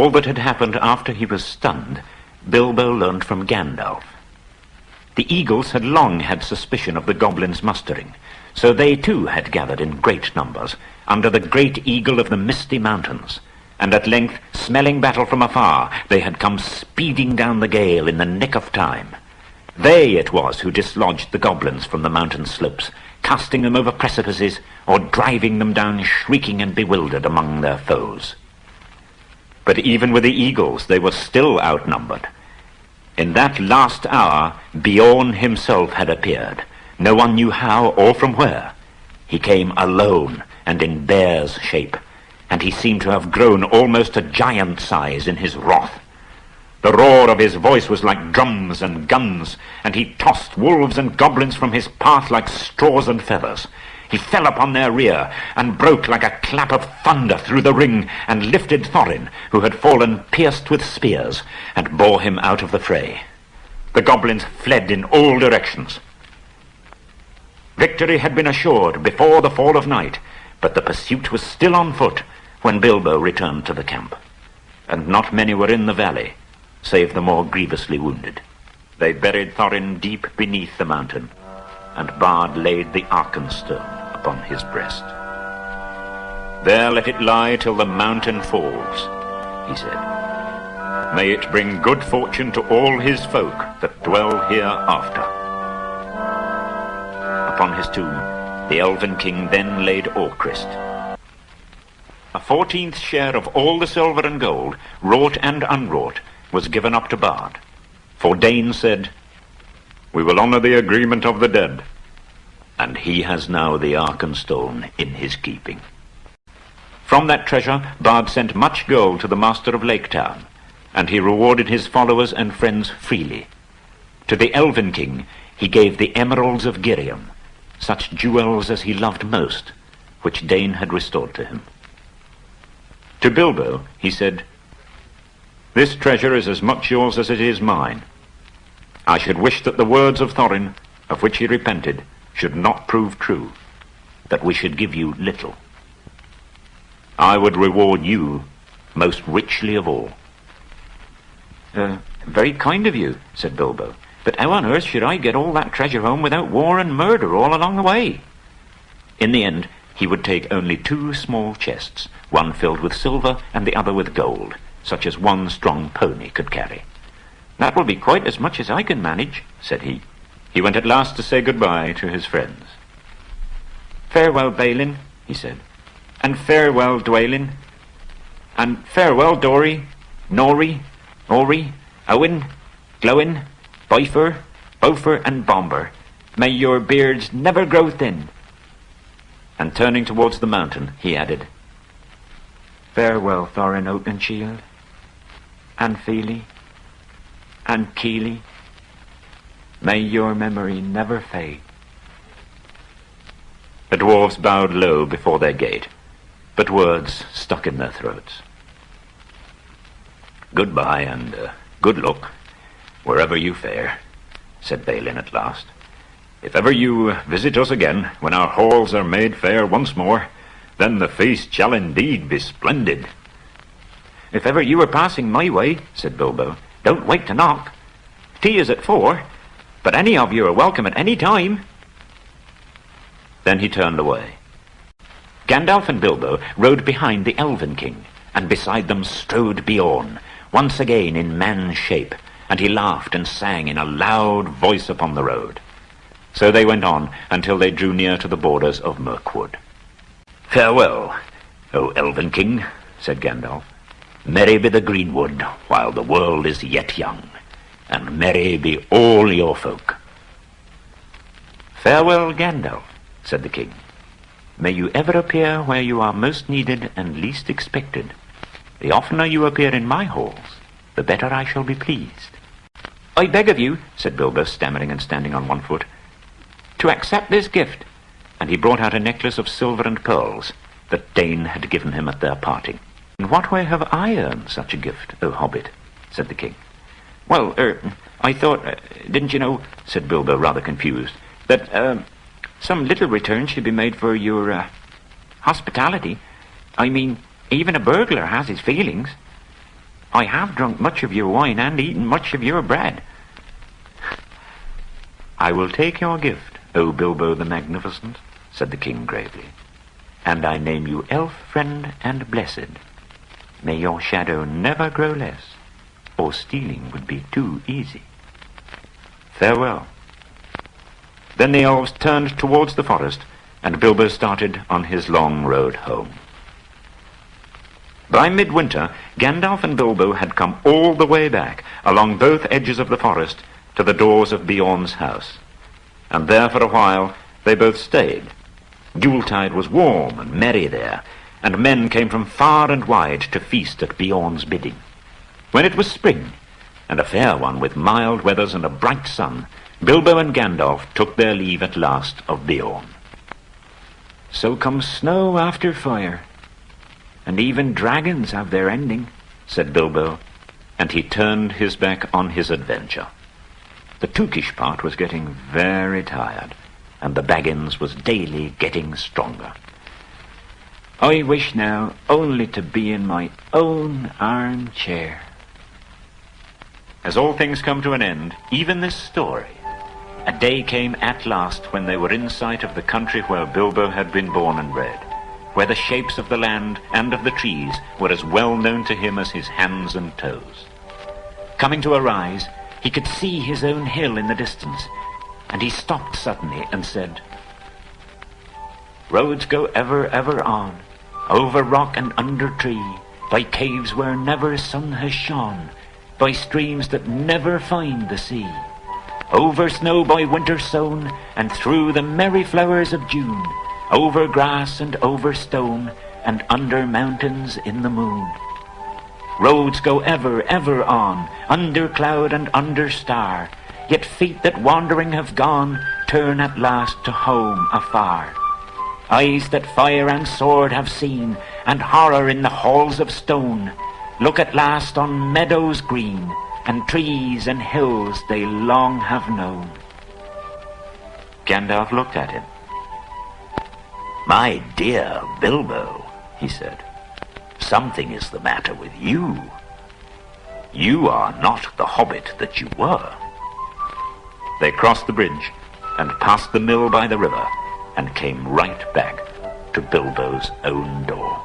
All that had happened after he was stunned, Bilbo learned from Gandalf. The eagles had long had suspicion of the goblins mustering, so they too had gathered in great numbers under the great eagle of the misty mountains, and at length, smelling battle from afar, they had come speeding down the gale in the nick of time. They it was who dislodged the goblins from the mountain slopes, casting them over precipices or driving them down shrieking and bewildered among their foes. But even with the eagles they were still outnumbered. In that last hour Beorn himself had appeared. No one knew how or from where. He came alone and in bear's shape, and he seemed to have grown almost to giant size in his wrath. The roar of his voice was like drums and guns, and he tossed wolves and goblins from his path like straws and feathers. He fell upon their rear, and broke like a clap of thunder through the ring, and lifted Thorin, who had fallen pierced with spears, and bore him out of the fray. The goblins fled in all directions. Victory had been assured before the fall of night, but the pursuit was still on foot when Bilbo returned to the camp, and not many were in the valley, save the more grievously wounded. They buried Thorin deep beneath the mountain, and Bard laid the Arkenstone upon his breast. "There let it lie till the mountain falls," he said. "May it bring good fortune to all his folk that dwell hereafter." Upon his tomb the Elven King then laid Orcrist. A 14th share of all the silver and gold, wrought and unwrought, was given up to Bard. For Dane said, "We will honor the agreement of the dead," and he has now the Arkenstone in his keeping. From that treasure Bard sent much gold to the master of Lake Town, and he rewarded his followers and friends freely. To the Elven King he gave the emeralds of Girium, such jewels as he loved most, which Dane had restored to him. To Bilbo he said, "This treasure is as much yours as it is mine. I should wish that the words of Thorin, of which he repented, should not prove true, that we should give you little. I would reward you most richly of all." Very kind of you," said Bilbo, "but how on earth should I get all that treasure home without war and murder all along the way?" In the end, he would take only 2 small chests, one filled with silver and the other with gold, such as one strong pony could carry. "That will be quite as much as I can manage," said he. He went at last to say goodbye to his friends. "Farewell, Balin," he said, "and farewell, Dwalin, and farewell, Dori, Nori, Ori, Owen, Glowin, Boifer, Bofer, and Bomber. May your beards never grow thin." And turning towards the mountain, he added, "Farewell, Thorin Oakenshield, and Fili, and Keely. May your memory never fade." The dwarves bowed low before their gate, but words stuck in their throats. "Goodbye, and good luck, wherever you fare," said Balin at last. "If ever you visit us again, when our halls are made fair once more, then the feast shall indeed be splendid." "If ever you are passing my way," said Bilbo, "don't wait to knock. Tea is at 4, but any of you are welcome at any time." Then he turned away. Gandalf and Bilbo rode behind the Elven King, and beside them strode Beorn, once again in man's shape, and he laughed and sang in a loud voice upon the road. So they went on until they drew near to the borders of Mirkwood. "Farewell, O Elven King," said Gandalf. "Merry be the greenwood while the world is yet young, and merry be all your folk." "Farewell, Gandalf," said the king. "May you ever appear where you are most needed and least expected. The oftener you appear in my halls, the better I shall be pleased." "I beg of you," said Bilbo, stammering and standing on one foot, "to accept this gift," and he brought out a necklace of silver and pearls that Dane had given him at their parting. "In what way have I earned such a gift, O hobbit?" said the king. "Well, I thought, didn't you know," said Bilbo, rather confused, "that, some little return should be made for your, hospitality. I mean, even a burglar has his feelings." I have drunk much of your wine and eaten much of your bread. I will take your gift, O Bilbo the Magnificent, said the king gravely, and I name you elf friend and blessed. May your shadow never grow less, or stealing would be too easy. Farewell. Then the elves turned towards the forest, and Bilbo started on his long road home. By midwinter, Gandalf and Bilbo had come all the way back, along both edges of the forest, to the doors of Beorn's house. And there for a while they both stayed. Yuletide was warm and merry there, and men came from far and wide to feast at Beorn's bidding. When it was spring, and a fair one with mild weathers and a bright sun, Bilbo and Gandalf took their leave at last of Beorn. So comes snow after fire, and even dragons have their ending, said Bilbo, and he turned his back on his adventure. The Tookish part was getting very tired, and the Baggins was daily getting stronger. I wish now only to be in my own armchair. As all things come to an end, even this story, a day came at last when they were in sight of the country where Bilbo had been born and bred, where the shapes of the land and of the trees were as well known to him as his hands and toes. Coming to a rise, he could see his own hill in the distance, and he stopped suddenly and said, Roads go ever, ever on, over rock and under tree, by caves where never sun has shone, by streams that never find the sea, over snow by winter sown, and through the merry flowers of June, over grass and over stone, and under mountains in the moon. Roads go ever, ever on, under cloud and under star, yet feet that wandering have gone turn at last to home afar. Eyes that fire and sword have seen, and horror in the halls of stone, look at last on meadows green, and trees and hills they long have known. Gandalf looked at him. My dear Bilbo, he said, something is the matter with you. You are not the hobbit that you were. They crossed the bridge and passed the mill by the river and came right back to Bilbo's own door.